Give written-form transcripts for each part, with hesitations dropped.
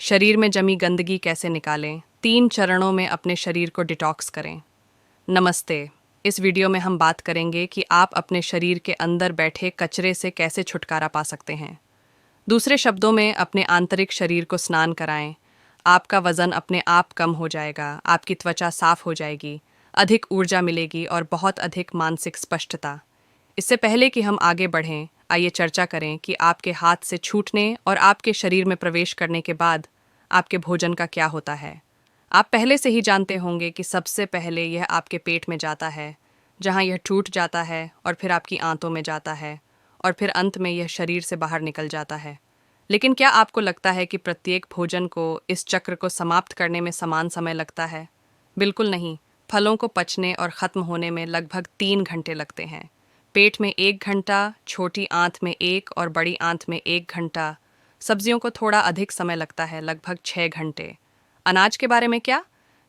शरीर में जमी गंदगी कैसे निकालें, 3 चरणों में अपने शरीर को डिटॉक्स करें। नमस्ते। इस वीडियो में हम बात करेंगे कि आप अपने शरीर के अंदर बैठे कचरे से कैसे छुटकारा पा सकते हैं। दूसरे शब्दों में, अपने आंतरिक शरीर को स्नान कराएं। आपका वजन अपने आप कम हो जाएगा, आपकी त्वचा साफ हो जाएगी, अधिक ऊर्जा मिलेगी और बहुत अधिक मानसिक स्पष्टता। इससे पहले कि हम आगे बढ़ें, आइए चर्चा करें कि आपके हाथ से छूटने और आपके शरीर में प्रवेश करने के बाद आपके भोजन का क्या होता है। आप पहले से ही जानते होंगे कि सबसे पहले यह आपके पेट में जाता है, जहां यह टूट जाता है और फिर आपकी आंतों में जाता है और फिर अंत में यह शरीर से बाहर निकल जाता है। लेकिन क्या आपको लगता है कि प्रत्येक भोजन को इस चक्र को समाप्त करने में समान समय लगता है? बिल्कुल नहीं। फलों को पचने और ख़त्म होने में लगभग 3 घंटे लगते हैं। पेट में 1 घंटा, छोटी आंत में 1 और बड़ी आंत में 1 घंटा। सब्जियों को थोड़ा अधिक समय लगता है, लगभग 6 घंटे। अनाज के बारे में क्या,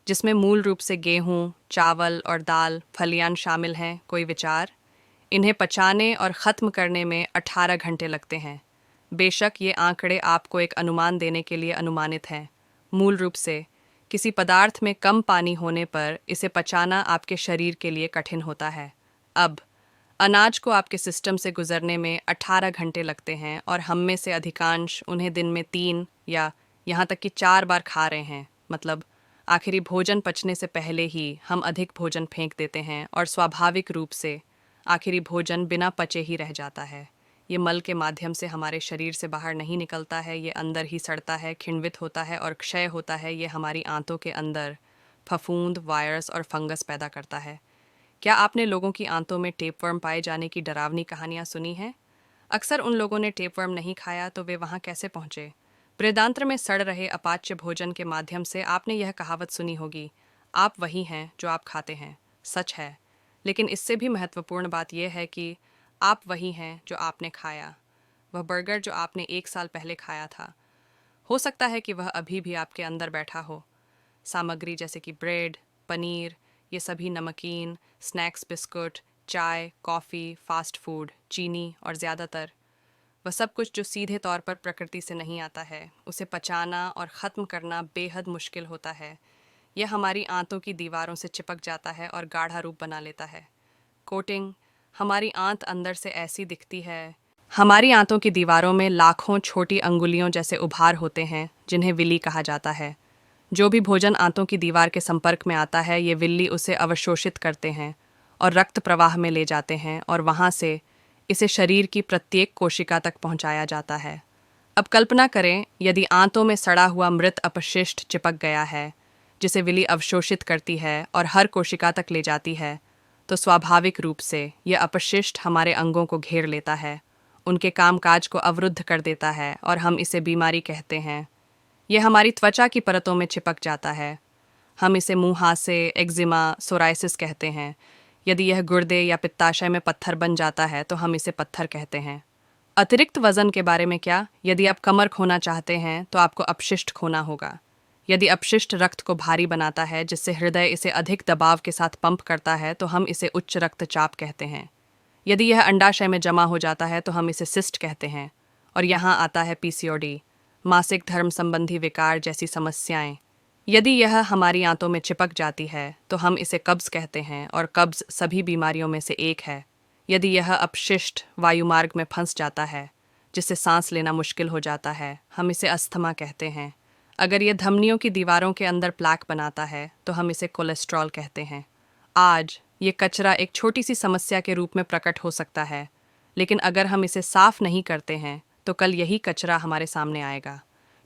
जिसमें मूल रूप से गेहूँ, चावल और दाल, फलियान शामिल हैं, कोई विचार? इन्हें पचाने और ख़त्म करने में 18 घंटे लगते हैं। बेशक ये आंकड़े आपको एक अनुमान देने के लिए अनुमानित हैं। मूल रूप से किसी पदार्थ में कम पानी होने पर इसे पचाना आपके शरीर के लिए कठिन होता है। अब अनाज को आपके सिस्टम से गुजरने में 18 घंटे लगते हैं और हम में से अधिकांश उन्हें दिन में 3 या यहाँ तक कि 4 बार खा रहे हैं। मतलब आखिरी भोजन पचने से पहले ही हम अधिक भोजन फेंक देते हैं और स्वाभाविक रूप से आखिरी भोजन बिना पचे ही रह जाता है। ये मल के माध्यम से हमारे शरीर से बाहर नहीं निकलता है, ये अंदर ही सड़ता है, खिंडवित होता है और क्षय होता है। ये हमारी आंतों के अंदर फफूंद, वायरस और फंगस पैदा करता है। क्या आपने लोगों की आंतों में टेपवर्म पाए जाने की डरावनी कहानियां सुनी हैं? अक्सर उन लोगों ने टेपवर्म नहीं खाया तो वे वहां कैसे पहुंचे? बृहदान्त्र में सड़ रहे अपाच्य भोजन के माध्यम से आपने यह कहावत सुनी होगी, आप वही हैं जो आप खाते हैं। सच है, लेकिन इससे भी महत्वपूर्ण बात यह है कि आप वही हैं जो आपने खाया। वह बर्गर जो आपने 1 साल पहले खाया था, हो सकता है कि वह अभी भी आपके अंदर बैठा हो। सामग्री जैसे कि ब्रेड, पनीर, ये सभी नमकीन, स्नैक्स, बिस्कुट, चाय, कॉफ़ी, फास्ट फूड, चीनी और ज़्यादातर वह सब कुछ जो सीधे तौर पर प्रकृति से नहीं आता है, उसे पचाना और ख़त्म करना बेहद मुश्किल होता है। यह हमारी आंतों की दीवारों से चिपक जाता है और गाढ़ा रूप बना लेता है। कोटिंग, हमारी आंत अंदर से ऐसी दिखती है। हमारी आंतों की दीवारों में लाखों छोटी अंगुलियों जैसे उभार होते हैं, जिन्हें विली कहा जाता है। जो भी भोजन आंतों की दीवार के संपर्क में आता है, ये विल्ली उसे अवशोषित करते हैं और रक्त प्रवाह में ले जाते हैं और वहाँ से इसे शरीर की प्रत्येक कोशिका तक पहुँचाया जाता है। अब कल्पना करें, यदि आंतों में सड़ा हुआ मृत अपशिष्ट चिपक गया है, जिसे विली अवशोषित करती है और हर कोशिका तक ले जाती है, तो स्वाभाविक रूप से यह अपशिष्ट हमारे अंगों को घेर लेता है, उनके कामकाज को अवरुद्ध कर देता है और हम इसे बीमारी कहते हैं। यह हमारी त्वचा की परतों में चिपक जाता है। हम इसे मुंहासे, एक्जिमा, सोराइसिस कहते हैं। यदि यह गुर्दे या पित्ताशय में पत्थर बन जाता है तो हम इसे पत्थर कहते हैं। अतिरिक्त वजन के बारे में क्या? यदि आप कमर खोना चाहते हैं तो आपको अपशिष्ट खोना होगा। यदि अपशिष्ट रक्त को भारी बनाता है जिससे हृदय इसे अधिक दबाव के साथ पंप करता है तो हम इसे उच्च रक्तचाप कहते हैं। यदि यह अंडाशय में जमा हो जाता है तो हम इसे सिस्ट कहते हैं। और यहाँ आता है पीसीओडी, मासिक धर्म संबंधी विकार जैसी समस्याएं। यदि यह हमारी आंतों में चिपक जाती है तो हम इसे कब्ज कहते हैं और कब्ज सभी बीमारियों में से एक है। यदि यह अपशिष्ट वायुमार्ग में फंस जाता है, जिससे सांस लेना मुश्किल हो जाता है, हम इसे अस्थमा कहते हैं। अगर यह धमनियों की दीवारों के अंदर प्लैक बनाता है तो हम इसे कोलेस्ट्रॉल कहते हैं। आज ये कचरा एक छोटी सी समस्या के रूप में प्रकट हो सकता है, लेकिन अगर हम इसे साफ नहीं करते हैं तो कल यही कचरा हमारे सामने आएगा।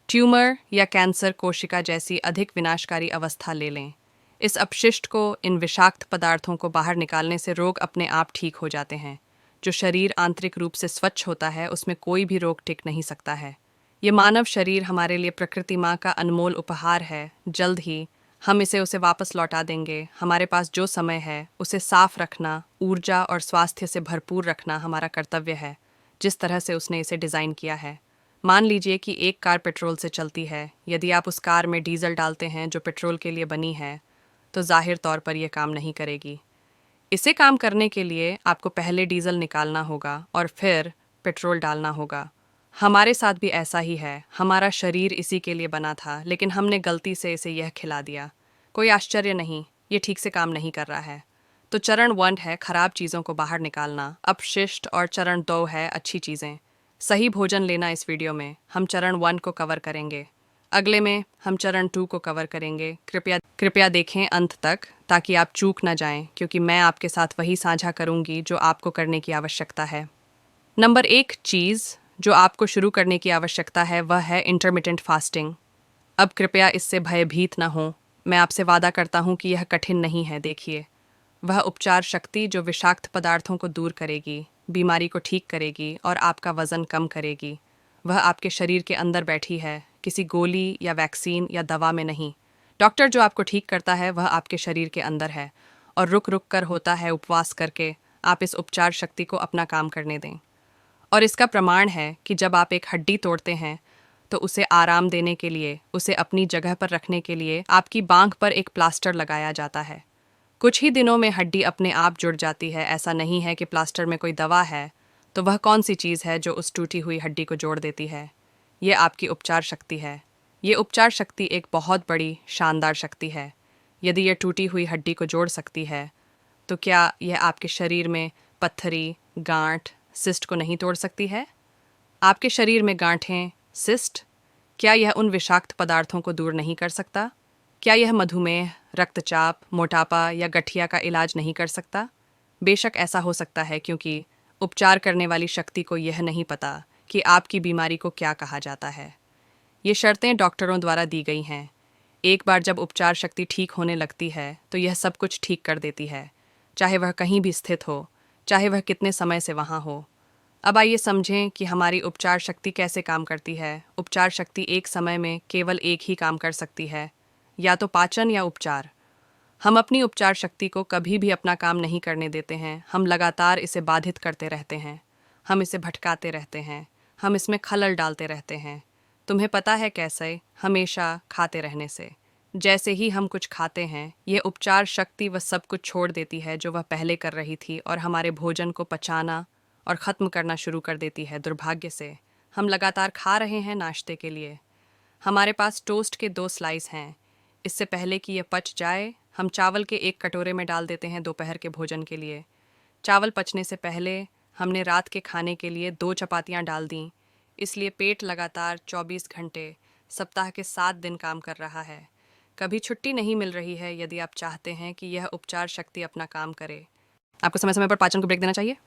ट्यूमर या कैंसर कोशिका जैसी अधिक विनाशकारी अवस्था ले लें। इस अपशिष्ट को, इन विषाक्त पदार्थों को बाहर निकालने से रोग अपने आप ठीक हो जाते हैं। जो शरीर आंतरिक रूप से स्वच्छ होता है उसमें कोई भी रोग टिक नहीं सकता है। ये मानव शरीर हमारे लिए प्रकृति माँ का अनमोल उपहार है। जल्द ही हम इसे उसे वापस लौटा देंगे। हमारे पास जो समय है उसे साफ रखना, ऊर्जा और स्वास्थ्य से भरपूर रखना हमारा कर्तव्य है, जिस तरह से उसने इसे डिज़ाइन किया है। मान लीजिए कि एक कार पेट्रोल से चलती है। यदि आप उस कार में डीजल डालते हैं जो पेट्रोल के लिए बनी है, तो जाहिर तौर पर यह काम नहीं करेगी। इसे काम करने के लिए आपको पहले डीजल निकालना होगा और फिर पेट्रोल डालना होगा। हमारे साथ भी ऐसा ही है। हमारा शरीर इसी के लिए बना था, लेकिन हमने गलती से इसे यह खिला दिया। कोई आश्चर्य नहीं, ये ठीक से काम नहीं कर रहा है। तो चरण 1 है खराब चीज़ों को बाहर निकालना, अपशिष्ट, और चरण 2 है अच्छी चीज़ें, सही भोजन लेना। इस वीडियो में हम चरण 1 को कवर करेंगे, अगले में हम चरण 2 को कवर करेंगे। कृपया कृपया देखें अंत तक ताकि आप चूक ना जाएं, क्योंकि मैं आपके साथ वही साझा करूंगी जो आपको करने की आवश्यकता है। नंबर 1 चीज़ जो आपको शुरू करने की आवश्यकता है वह है इंटरमिटेंट फास्टिंग। अब कृपया इससे भयभीत ना हो। मैं आपसे वादा करता हूँ कि यह कठिन नहीं है। देखिए, वह उपचार शक्ति जो विषाक्त पदार्थों को दूर करेगी, बीमारी को ठीक करेगी और आपका वजन कम करेगी, वह आपके शरीर के अंदर बैठी है, किसी गोली या वैक्सीन या दवा में नहीं। डॉक्टर जो आपको ठीक करता है वह आपके शरीर के अंदर है, और रुक रुक कर होता है। उपवास करके आप इस उपचार शक्ति को अपना काम करने दें। और इसका प्रमाण है कि जब आप एक हड्डी तोड़ते हैं तो उसे आराम देने के लिए, उसे अपनी जगह पर रखने के लिए आपकी बांह पर एक प्लास्टर लगाया जाता है। कुछ ही दिनों में हड्डी अपने आप जुड़ जाती है। ऐसा नहीं है कि प्लास्टर में कोई दवा है। तो वह कौन सी चीज़ है जो उस टूटी हुई हड्डी को जोड़ देती है? ये आपकी उपचार शक्ति है। ये उपचार शक्ति एक बहुत बड़ी शानदार शक्ति है। यदि यह टूटी हुई हड्डी को जोड़ सकती है, तो क्या यह आपके शरीर में पत्थरी, गांठ, सिस्ट को नहीं तोड़ सकती है? आपके शरीर में गांठें, सिस्ट, क्या यह उन विषाक्त पदार्थों को दूर नहीं कर सकता? क्या यह मधुमेह, रक्तचाप, मोटापा या गठिया का इलाज नहीं कर सकता? बेशक ऐसा हो सकता है, क्योंकि उपचार करने वाली शक्ति को यह नहीं पता कि आपकी बीमारी को क्या कहा जाता है। ये शर्तें डॉक्टरों द्वारा दी गई हैं। एक बार जब उपचार शक्ति ठीक होने लगती है तो यह सब कुछ ठीक कर देती है, चाहे वह कहीं भी स्थित हो, चाहे वह कितने समय से वहाँ हो। अब आइए समझें कि हमारी उपचार शक्ति कैसे काम करती है। उपचार शक्ति एक समय में केवल एक ही काम कर सकती है, या तो पाचन या उपचार। हम अपनी उपचार शक्ति को कभी भी अपना काम नहीं करने देते हैं। हम लगातार इसे बाधित करते रहते हैं, हम इसे भटकाते रहते हैं, हम इसमें खलल डालते रहते हैं। तुम्हें पता है कैसे? हमेशा खाते रहने से। जैसे ही हम कुछ खाते हैं, यह उपचार शक्ति वह सब कुछ छोड़ देती है जो वह पहले कर रही थी, और हमारे भोजन को पचाना और ख़त्म करना शुरू कर देती है। दुर्भाग्य से हम लगातार खा रहे हैं नाश्ते के लिए। हमारे पास टोस्ट के 2 स्लाइस हैं। इससे पहले कि यह पच जाए, हम चावल के एक कटोरे में डाल देते हैं दोपहर के भोजन के लिए। चावल पचने से पहले हमने रात के खाने के लिए 2 चपातियाँ डाल दीं। इसलिए पेट लगातार 24 घंटे, सप्ताह के 7 दिन काम कर रहा है। कभी छुट्टी नहीं मिल रही है। यदि आप चाहते हैं कि यह उपचार शक्ति अपना काम करे, आपको समय समय पर पाचन को ब्रेक देना चाहिए।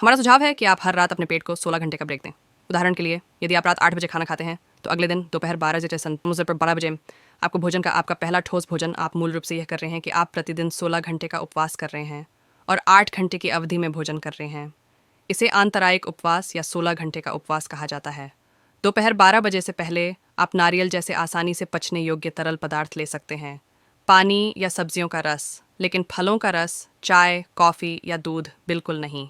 हमारा सुझाव है कि आप हर रात अपने पेट को 16 घंटे का ब्रेक दें। उदाहरण के लिए, यदि आप रात 8 बजे खाना खाते हैं तो अगले दिन दोपहर 12 बजे से पर 12 बजे आपको भोजन का आपका पहला ठोस भोजन। आप मूल रूप से यह कर रहे हैं कि आप प्रतिदिन 16 घंटे का उपवास कर रहे हैं और 8 घंटे की अवधि में भोजन कर रहे हैं। इसे आंतरायिक उपवास या 16 घंटे का उपवास कहा जाता है। दोपहर 12 बजे से पहले आप नारियल जैसे आसानी से पचने योग्य तरल पदार्थ ले सकते हैं, पानी या सब्जियों का रस, लेकिन फलों का रस, चाय, कॉफ़ी या दूध बिल्कुल नहीं।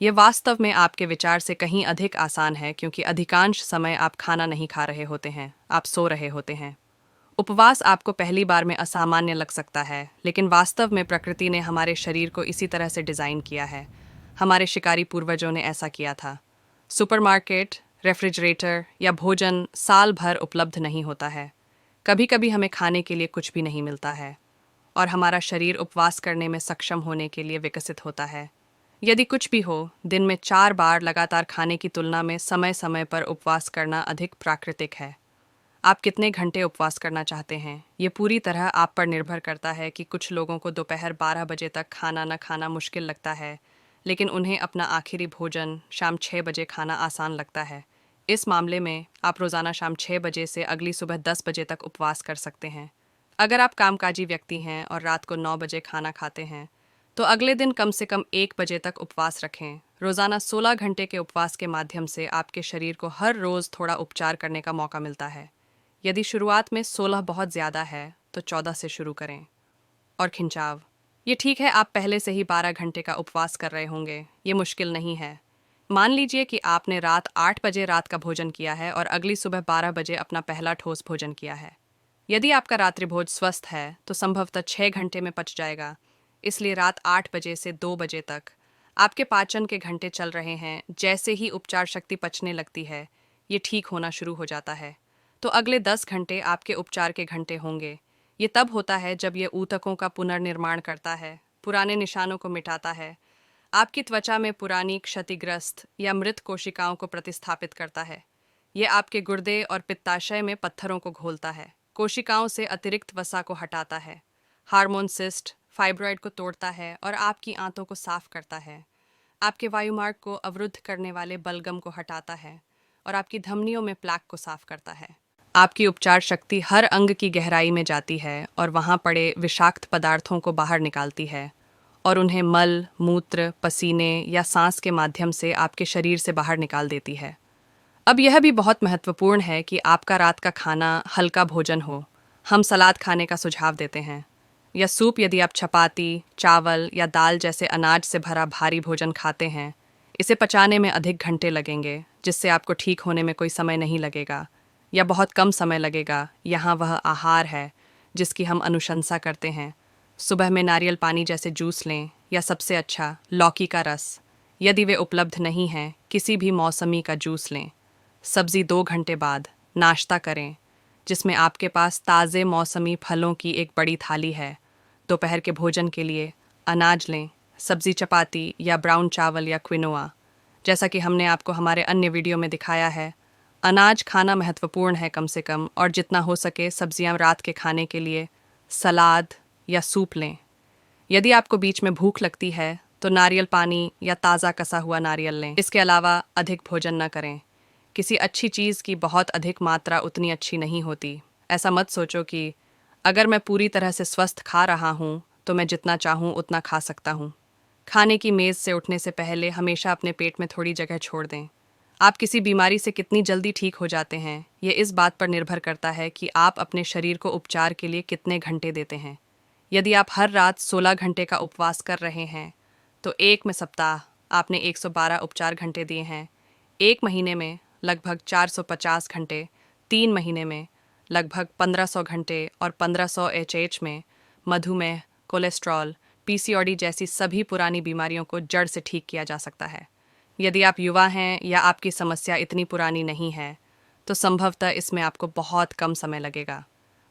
ये वास्तव में आपके विचार से कहीं अधिक आसान है, क्योंकि अधिकांश समय आप खाना नहीं खा रहे होते हैं, आप सो रहे होते हैं। उपवास आपको पहली बार में असामान्य लग सकता है, लेकिन वास्तव में प्रकृति ने हमारे शरीर को इसी तरह से डिज़ाइन किया है। हमारे शिकारी पूर्वजों ने ऐसा किया था। सुपरमार्केट, रेफ्रिजरेटर या भोजन साल भर उपलब्ध नहीं होता है। कभी कभी हमें खाने के लिए कुछ भी नहीं मिलता है, और हमारा शरीर उपवास करने में सक्षम होने के लिए विकसित होता है। यदि कुछ भी हो, दिन में 4 बार लगातार खाने की तुलना में समय समय पर उपवास करना अधिक प्राकृतिक है। आप कितने घंटे उपवास करना चाहते हैं, ये पूरी तरह आप पर निर्भर करता है। कि कुछ लोगों को दोपहर 12 बजे तक खाना न खाना मुश्किल लगता है, लेकिन उन्हें अपना आखिरी भोजन शाम 6 बजे खाना आसान लगता है। इस मामले में आप रोज़ाना शाम 6 बजे से अगली सुबह 10 बजे तक उपवास कर सकते हैं। अगर आप कामकाजी व्यक्ति हैं और रात को 9 बजे खाना खाते हैं, तो अगले दिन कम से कम 1 बजे तक उपवास रखें। रोज़ाना 16 घंटे के उपवास के माध्यम से आपके शरीर को हर रोज़ थोड़ा उपचार करने का मौका मिलता है। यदि शुरुआत में 16 बहुत ज़्यादा है तो 14 से शुरू करें। और खिंचाव, ये ठीक है, आप पहले से ही 12 घंटे का उपवास कर रहे होंगे। ये मुश्किल नहीं है। मान लीजिए कि आपने रात 8 बजे रात का भोजन किया है और अगली सुबह 12 बजे अपना पहला ठोस भोजन किया है। यदि आपका रात्रि भोज स्वस्थ है तो संभवतः 6 घंटे में पच जाएगा। इसलिए रात 8 बजे से 2 बजे तक आपके पाचन के घंटे चल रहे हैं। जैसे ही उपचार शक्ति पचने लगती है, ये ठीक होना शुरू हो जाता है। तो अगले 10 घंटे आपके उपचार के घंटे होंगे। ये तब होता है जब ये ऊतकों का पुनर्निर्माण करता है, पुराने निशानों को मिटाता है, आपकी त्वचा में पुरानी क्षतिग्रस्त या मृत कोशिकाओं को प्रतिस्थापित करता है। ये आपके गुर्दे और पित्ताशय में पत्थरों को घोलता है, कोशिकाओं से अतिरिक्त वसा को हटाता है, हार्मोन सिस्ट, फाइब्रॉइड को तोड़ता है और आपकी आंतों को साफ करता है। आपके वायुमार्ग को अवरुद्ध करने वाले बलगम को हटाता है और आपकी धमनियों में प्लाक को साफ करता है। आपकी उपचार शक्ति हर अंग की गहराई में जाती है और वहाँ पड़े विषाक्त पदार्थों को बाहर निकालती है और उन्हें मल, मूत्र, पसीने या सांस के माध्यम से आपके शरीर से बाहर निकाल देती है। अब यह भी बहुत महत्वपूर्ण है कि आपका रात का खाना हल्का भोजन हो। हम सलाद खाने का सुझाव देते हैं, या सूप यदि आप चपाती, चावल या दाल जैसे अनाज से भरा भारी भोजन खाते हैं। इसे पचाने में अधिक घंटे लगेंगे, जिससे आपको ठीक होने में कोई समय नहीं लगेगा या बहुत कम समय लगेगा। यहाँ वह आहार है जिसकी हम अनुशंसा करते हैं। सुबह में नारियल पानी जैसे जूस लें, या सबसे अच्छा लौकी का रस। यदि वे उपलब्ध नहीं हैं, किसी भी मौसमी का जूस लें। सब्जी 2 घंटे बाद नाश्ता करें, जिसमें आपके पास ताज़े मौसमी फलों की एक बड़ी थाली है। दोपहर के भोजन के लिए अनाज लें, सब्जी, चपाती या ब्राउन चावल या क्विनोआ। जैसा कि हमने आपको हमारे अन्य वीडियो में दिखाया है, अनाज खाना महत्वपूर्ण है कम से कम, और जितना हो सके सब्जियां रात के खाने के लिए सलाद या सूप लें। यदि आपको बीच में भूख लगती है तो नारियल पानी या ताज़ा कसा हुआ नारियल लें। इसके अलावा अधिक भोजन न करें। किसी अच्छी चीज़ की बहुत अधिक मात्रा उतनी अच्छी नहीं होती। ऐसा मत सोचो कि अगर मैं पूरी तरह से स्वस्थ खा रहा हूँ तो मैं जितना चाहूँ उतना खा सकता हूँ। खाने की मेज़ से उठने से पहले हमेशा अपने पेट में थोड़ी जगह छोड़ दें। आप किसी बीमारी से कितनी जल्दी ठीक हो जाते हैं, ये इस बात पर निर्भर करता है कि आप अपने शरीर को उपचार के लिए कितने घंटे देते हैं। यदि आप हर रात 16 घंटे का उपवास कर रहे हैं, तो एक में सप्ताह आपने 112 उपचार घंटे दिए हैं। 1 महीने में लगभग 450 घंटे, 3 महीने में लगभग 1500 घंटे और 1500 एचएच में मधुमेह, कोलेस्ट्रॉल, पीसीओडी जैसी सभी पुरानी बीमारियों को जड़ से ठीक किया जा सकता है। यदि आप युवा हैं या आपकी समस्या इतनी पुरानी नहीं है, तो संभवतः इसमें आपको बहुत कम समय लगेगा।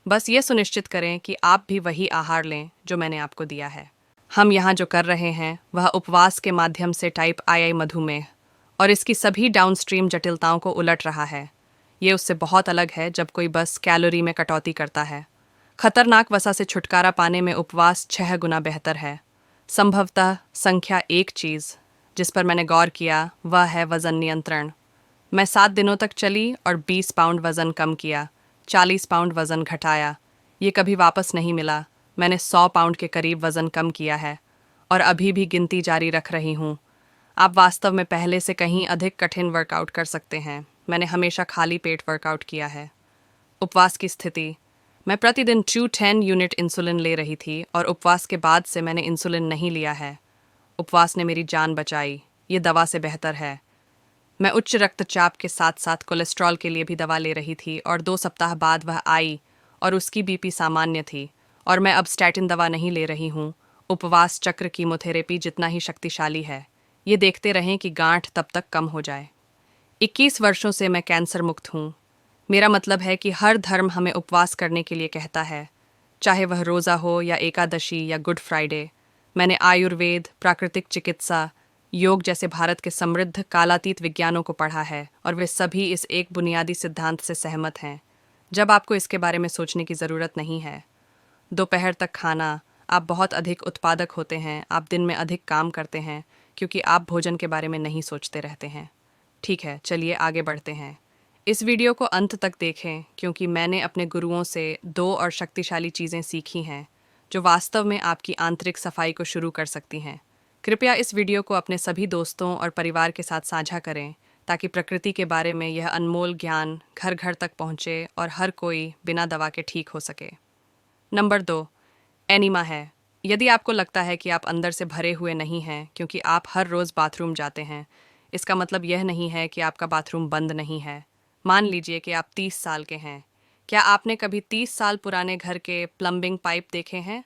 बस ये सुनिश्चित करें कि आप भी वही आहार लें जो मैंने आपको दिया है। हम यहाँ जो कर रहे हैं वह उपवास के माध्यम से टाइप II मधुमेह और इसकी सभी डाउनस्ट्रीम जटिलताओं को उलट रहा है। ये उससे बहुत अलग है जब कोई बस कैलोरी में कटौती करता है। खतरनाक वसा से छुटकारा पाने में उपवास 6 गुना बेहतर है। संभवतः संख्या 1 चीज़ जिस पर मैंने गौर किया वह है वज़न नियंत्रण। मैं 7 दिनों तक चली और 20 पाउंड वज़न कम किया, 40 पाउंड वज़न घटाया। ये कभी वापस नहीं मिला। मैंने 100 पाउंड के करीब वज़न कम किया है और अभी भी गिनती जारी रख रही हूँ। आप वास्तव में पहले से कहीं अधिक कठिन वर्कआउट कर सकते हैं। मैंने हमेशा खाली पेट वर्कआउट किया है। उपवास की स्थिति, मैं प्रतिदिन 210 यूनिट इंसुलिन ले रही थी और उपवास के बाद से मैंने इंसुलिन नहीं लिया है। उपवास ने मेरी जान बचाई। ये दवा से बेहतर है। मैं उच्च रक्तचाप के साथ साथ कोलेस्ट्रॉल के लिए भी दवा ले रही थी और 2 सप्ताह बाद वह आई और उसकी बीपी सामान्य थी और मैं अब स्टैटिन दवा नहीं ले रही हूँ। उपवास चक्र कीमोथेरेपी जितना ही शक्तिशाली है। ये देखते रहें कि गांठ तब तक कम हो जाए। 21 वर्षों से मैं कैंसर मुक्त हूँ। मेरा मतलब है कि हर धर्म हमें उपवास करने के लिए कहता है, चाहे वह रोज़ा हो या एकादशी या गुड फ्राइडे। मैंने आयुर्वेद, प्राकृतिक चिकित्सा, योग जैसे भारत के समृद्ध कालातीत विज्ञानों को पढ़ा है और वे सभी इस एक बुनियादी सिद्धांत से सहमत हैं। जब आपको इसके बारे में सोचने की ज़रूरत नहीं है। दोपहर तक खाना, आप बहुत अधिक उत्पादक होते हैं। आप दिन में अधिक काम करते हैं क्योंकि आप भोजन के बारे में नहीं सोचते रहते हैं। ठीक है, चलिए आगे बढ़ते हैं। इस वीडियो को अंत तक देखें क्योंकि मैंने अपने गुरुओं से 2 और शक्तिशाली चीज़ें सीखी हैं जो वास्तव में आपकी आंतरिक सफाई को शुरू कर सकती हैं। कृपया इस वीडियो को अपने सभी दोस्तों और परिवार के साथ साझा करें ताकि प्रकृति के बारे में यह अनमोल ज्ञान घर घर तक पहुंचे और हर कोई बिना दवा के ठीक हो सके। नंबर 2, एनीमा है। यदि आपको लगता है कि आप अंदर से भरे हुए नहीं हैं क्योंकि आप हर रोज़ बाथरूम जाते हैं, इसका मतलब यह नहीं है कि आपका बाथरूम बंद नहीं है। मान लीजिए कि आप 30 साल के हैं। क्या आपने कभी 30 साल पुराने घर के प्लम्बिंग पाइप देखे हैं?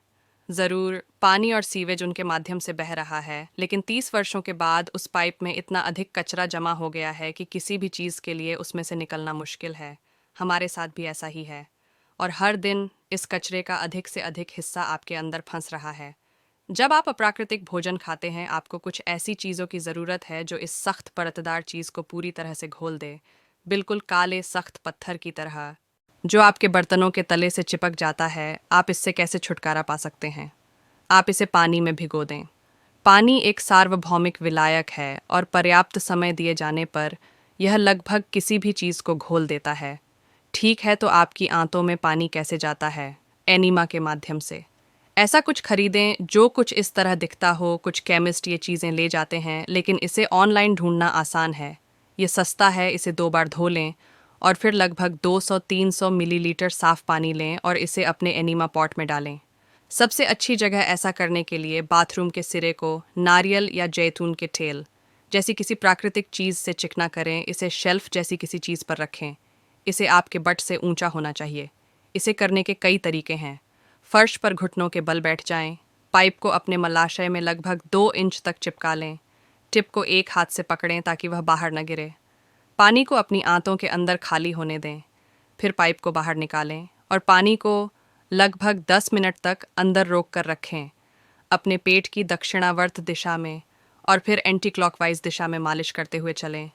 ज़रूर, पानी और सीवेज उनके माध्यम से बह रहा है, लेकिन 30 वर्षों के बाद उस पाइप में इतना अधिक कचरा जमा हो गया है कि किसी भी चीज़ के लिए उसमें से निकलना मुश्किल है। हमारे साथ भी ऐसा ही है। और हर दिन इस कचरे का अधिक से अधिक हिस्सा आपके अंदर फंस रहा है। जब आप अप्राकृतिक भोजन खाते हैं, आपको कुछ ऐसी चीज़ों की ज़रूरत है जो इस सख्त परतदार चीज़ को पूरी तरह से घोल दे, बिल्कुल काले सख्त पत्थर की तरह, जो आपके बर्तनों के तले से चिपक जाता है। आप इससे कैसे छुटकारा पा सकते हैं? आप इसे पानी में भिगो दें। पानी एक सार्वभौमिक विलायक है और पर्याप्त समय दिए जाने पर यह लगभग किसी भी चीज़ को घोल देता है। ठीक है, तो आपकी आंतों में पानी कैसे जाता है? एनीमा के माध्यम से। ऐसा कुछ खरीदें जो कुछ इस तरह दिखता हो। कुछ केमिस्ट ये चीज़ें ले जाते हैं, लेकिन इसे ऑनलाइन ढूंढना आसान है। ये सस्ता है। इसे 2 बार धो लें और फिर लगभग 200-300 मिलीलीटर साफ पानी लें और इसे अपने एनीमा पॉट में डालें। सबसे अच्छी जगह ऐसा करने के लिए बाथरूम के सिरे को नारियल या जैतून के तेल जैसी किसी प्राकृतिक चीज़ से चिकना करें। इसे शेल्फ जैसी किसी चीज़ पर रखें। इसे आपके बट से ऊंचा होना चाहिए। इसे करने के कई तरीके हैं। फर्श पर घुटनों के बल बैठ जाएं। पाइप को अपने मलाशय में लगभग 2 इंच तक चिपका लें। टिप को एक हाथ से पकड़ें ताकि वह बाहर न गिरे। पानी को अपनी आंतों के अंदर खाली होने दें। फिर पाइप को बाहर निकालें और पानी को लगभग 10 मिनट तक अंदर रोक कर रखें, अपने पेट की दक्षिणावर्त दिशा में, और फिर एंटी क्लॉकवाइज दिशा में मालिश करते हुए चलें।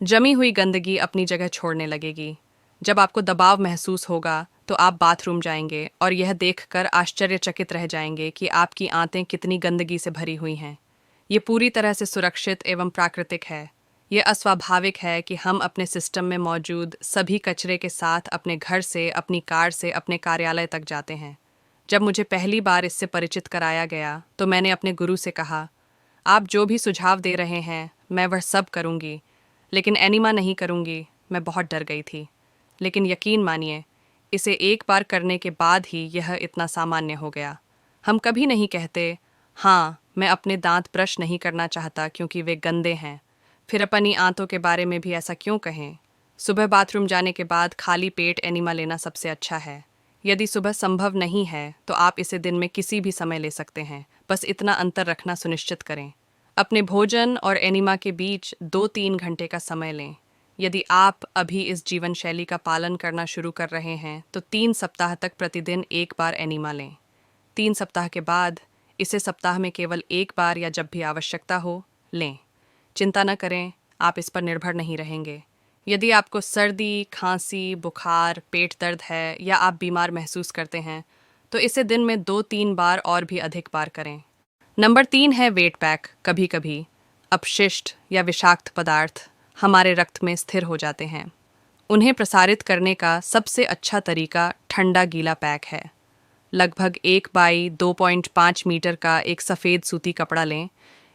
जमी हुई गंदगी अपनी जगह छोड़ने लगेगी। जब आपको दबाव महसूस होगा तो आप बाथरूम जाएंगे और यह देखकर आश्चर्यचकित रह जाएंगे कि आपकी आंतें कितनी गंदगी से भरी हुई हैं। ये पूरी तरह से सुरक्षित एवं प्राकृतिक है। ये अस्वाभाविक है कि हम अपने सिस्टम में मौजूद सभी कचरे के साथ अपने घर से, अपनी कार से, अपने कार्यालय तक जाते हैं। जब मुझे पहली बार इससे परिचित कराया गया तो मैंने अपने गुरु से कहा, आप जो भी सुझाव दे रहे हैं मैं वह सब करूंगी, लेकिन एनिमा नहीं करूंगी। मैं बहुत डर गई थी, लेकिन यकीन मानिए, इसे एक बार करने के बाद ही यह इतना सामान्य हो गया। हम कभी नहीं कहते, हाँ मैं अपने दांत ब्रश नहीं करना चाहता क्योंकि वे गंदे हैं। फिर अपनी आंतों के बारे में भी ऐसा क्यों कहें? सुबह बाथरूम जाने के बाद खाली पेट एनिमा लेना सबसे अच्छा है। यदि सुबह संभव नहीं है तो आप इसे दिन में किसी भी समय ले सकते हैं। बस इतना अंतर रखना सुनिश्चित करें। अपने भोजन और एनिमा के बीच 2-3 घंटे का समय लें। यदि आप अभी इस जीवन शैली का पालन करना शुरू कर रहे हैं तो 3 सप्ताह तक प्रतिदिन एक बार एनिमा लें। 3 सप्ताह के बाद इसे सप्ताह में केवल एक बार या जब भी आवश्यकता हो लें। चिंता न करें, आप इस पर निर्भर नहीं रहेंगे। यदि आपको सर्दी, खांसी, बुखार, पेट दर्द है या आप बीमार महसूस करते हैं तो इसे दिन में 2-3 बार और भी अधिक बार करें। नंबर 3 है वेट पैक। कभी कभी अपशिष्ट या विषाक्त पदार्थ हमारे रक्त में स्थिर हो जाते हैं। उन्हें प्रसारित करने का सबसे अच्छा तरीका ठंडा गीला पैक है। लगभग 1 बाई 2.5 मीटर का एक सफ़ेद सूती कपड़ा लें।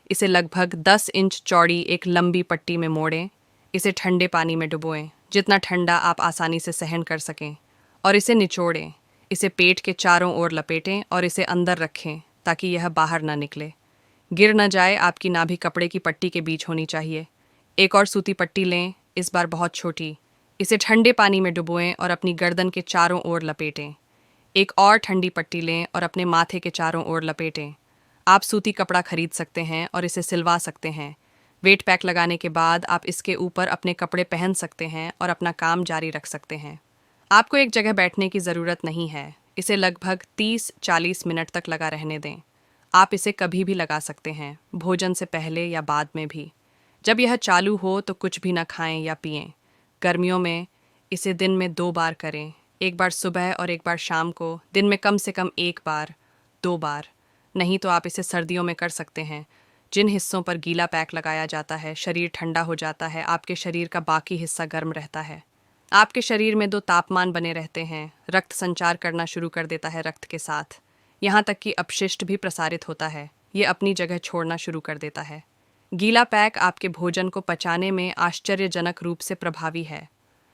इसे लगभग 10 इंच चौड़ी एक लंबी पट्टी में मोड़ें। इसे ठंडे पानी में डुबोएं, जितना ठंडा आप आसानी से सहन कर सकें, और इसे निचोड़ें। इसे पेट के चारों ओर लपेटें और इसे अंदर रखें ताकि यह बाहर ना निकले। गिर न जाए। आपकी नाभि कपड़े की पट्टी के बीच होनी चाहिए। एक और सूती पट्टी लें, इस बार बहुत छोटी। इसे ठंडे पानी में डुबोएं और अपनी गर्दन के चारों ओर लपेटें। एक और ठंडी पट्टी लें और अपने माथे के चारों ओर लपेटें। आप सूती कपड़ा खरीद सकते हैं और इसे सिलवा सकते हैं। वेट पैक लगाने के बाद आप इसके ऊपर अपने कपड़े पहन सकते हैं और अपना काम जारी रख सकते हैं। आपको एक जगह बैठने की ज़रूरत नहीं है। इसे लगभग 30-40 मिनट तक लगा रहने दें। आप इसे कभी भी लगा सकते हैं, भोजन से पहले या बाद में भी। जब यह चालू हो तो कुछ भी न खाएं या पिएं। गर्मियों में इसे दिन में 2 बार करें, एक बार सुबह और एक बार शाम को। दिन में कम से कम 1 बार, 2 बार। नहीं तो आप इसे सर्दियों में कर सकते हैं। जिन हिस्सों पर गीला पैक लगाया जाता है शरीर ठंडा हो जाता है, आपके शरीर का बाकी हिस्सा गर्म रहता है। आपके शरीर में 2 तापमान बने रहते हैं। रक्त संचार करना शुरू कर देता है रक्त के साथ, यहाँ तक कि अपशिष्ट भी प्रसारित होता है। ये अपनी जगह छोड़ना शुरू कर देता है। गीला पैक आपके भोजन को पचाने में आश्चर्यजनक रूप से प्रभावी है,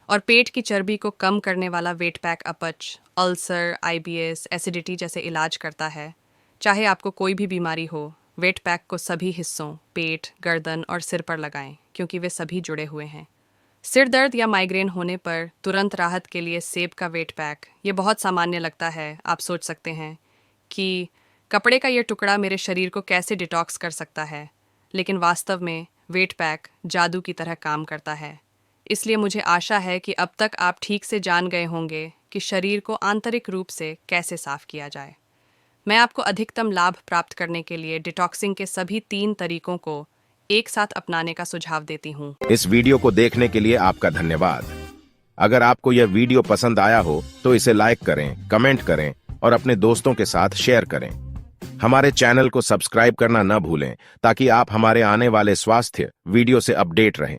और पेट की चर्बी को कम करने वाला वेट पैक अपच, अल्सर, आईबीएस, एसिडिटी जैसे इलाज करता है। चाहे आपको कोई भी बीमारी हो, वेट पैक को सभी हिस्सों, पेट, गर्दन और सिर पर लगाएं, क्योंकि वे सभी जुड़े हुए हैं। सिर दर्द या माइग्रेन होने पर तुरंत राहत के लिए सेब का वेट पैक। ये बहुत सामान्य लगता है। आप सोच सकते हैं कि कपड़े का यह टुकड़ा मेरे शरीर को कैसे डिटॉक्स कर सकता है, लेकिन वास्तव में वेट पैक जादू की तरह काम करता है। इसलिए मुझे आशा है कि अब तक आप ठीक से जान गए होंगे कि शरीर को आंतरिक रूप से कैसे साफ किया जाए। मैं आपको अधिकतम लाभ प्राप्त करने के लिए डिटॉक्सिंग के सभी 3 तरीकों को एक साथ अपनाने का सुझाव देती हूँ। इस वीडियो को देखने के लिए आपका धन्यवाद। अगर आपको यह वीडियो पसंद आया हो तो इसे लाइक करें, कमेंट करें और अपने दोस्तों के साथ शेयर करें। हमारे चैनल को सब्सक्राइब करना न भूलें ताकि आप हमारे आने वाले स्वास्थ्य वीडियो से अपडेट रहें।